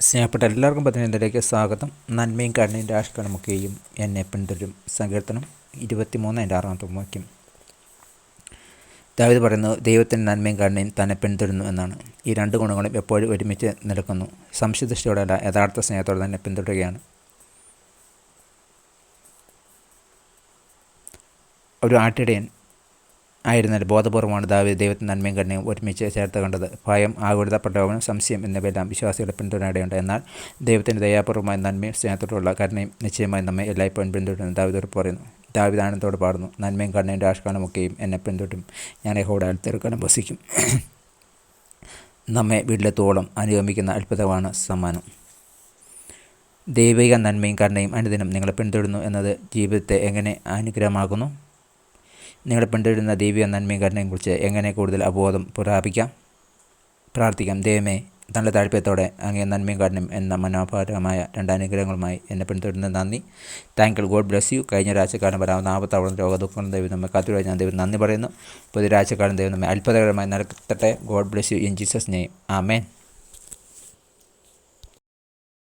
സ്നേഹപ്പെട്ട എല്ലാവർക്കും പതിനൊന്നിലേക്ക് സ്വാഗതം. നന്മയും കരുണയും രാഷ്ട്രീയമൊക്കെയും എന്നെ പിന്തുടരും. സങ്കീർത്തനം 23:6 വാക്യം. ദാവീദ് പറയുന്നു, ദൈവത്തിൻ്റെ നന്മയും കരുണയും തന്നെ പിന്തുടരുന്നു എന്നാണ്. ഈ രണ്ട് ഗുണങ്ങളും എപ്പോഴും ഒരുമിച്ച് നിൽക്കുന്നു. സംശുദ്ധിയോടെയല്ല, യഥാർത്ഥ സ്നേഹത്തോടെ തന്നെ പിന്തുടരുകയാണ്. ഒരു ആട്ടിടയൻ ആയിരുന്നാൽ ബോധപൂർവമാണ് ദാവീദ് ദൈവത്തിൻ്റെ നന്മയും കരുണയും ഒരുമിച്ച് ചേർത്ത് കണ്ടത്. ഭയം, ആകുലത, പ്രലോഭനം, സംശയം എന്നിവയെല്ലാം വിശ്വാസികളെ പിന്തുടരേണ്ടതുണ്ട്. എന്നാൽ ദൈവത്തിൻ്റെ ദയാപൂർവമായ നന്മയും സ്നേഹത്തോടുള്ള കരുണയും നിശ്ചയമായി നമ്മെ എല്ലായ്പ്പോഴും പിന്തുടരുന്നു. ദാവീദ് ഉറപ്പ് പറയുന്നു. ദാവീദ് ആനന്ദത്തോടെ പാടുന്നു, നന്മയും കരുണയും രാഷ്ട്രീയമൊക്കെയും എന്നെ പിന്തുടരും. ഞാൻ യഹോവയുടെ അടുത്തെടുക്കാനും വസിക്കും. നമ്മെ വീട്ടിലെത്തോളം അനുഗമിക്കുന്ന അത്ഭുതമാണ് സമ്മാനം. ദൈവിക നന്മയും കരുണയും അനുദിനം നിങ്ങളെ പിന്തുടരുന്നു എന്നത് ജീവിതത്തെ എങ്ങനെ അനുഗ്രഹമാകുന്നു? നിങ്ങളെ പിന്തുടരുന്ന ദൈവിക നന്മയും കരുണയും കുറിച്ച് എങ്ങനെ കൂടുതൽ അവബോധം പ്രാർത്ഥിക്കാം. ദൈവമേ, നല്ല താല്പര്യത്തോടെ അങ്ങേ നന്മയും കരുണയും എന്ന മനോഹരമായ രണ്ട് അനുഗ്രഹങ്ങളുമായി എന്നെ പിന്തുടരുന്നത് നന്ദി. Thank you. God bless U. കഴിഞ്ഞ രാജ്യക്കാലം വരാവുന്ന ആപത്താവളം രോഗദുഃഖങ്ങളും ദൈവം നമ്മെ കാത്തുവരാൻ ഞാൻ ദൈവം നന്ദി പറയുന്നു. പുതിയ രാജ്യക്കാലം ദൈവം നമ്മെ അത്ഭുതകരമായി നടത്തട്ടെ. God bless you in Jesus name. Amen.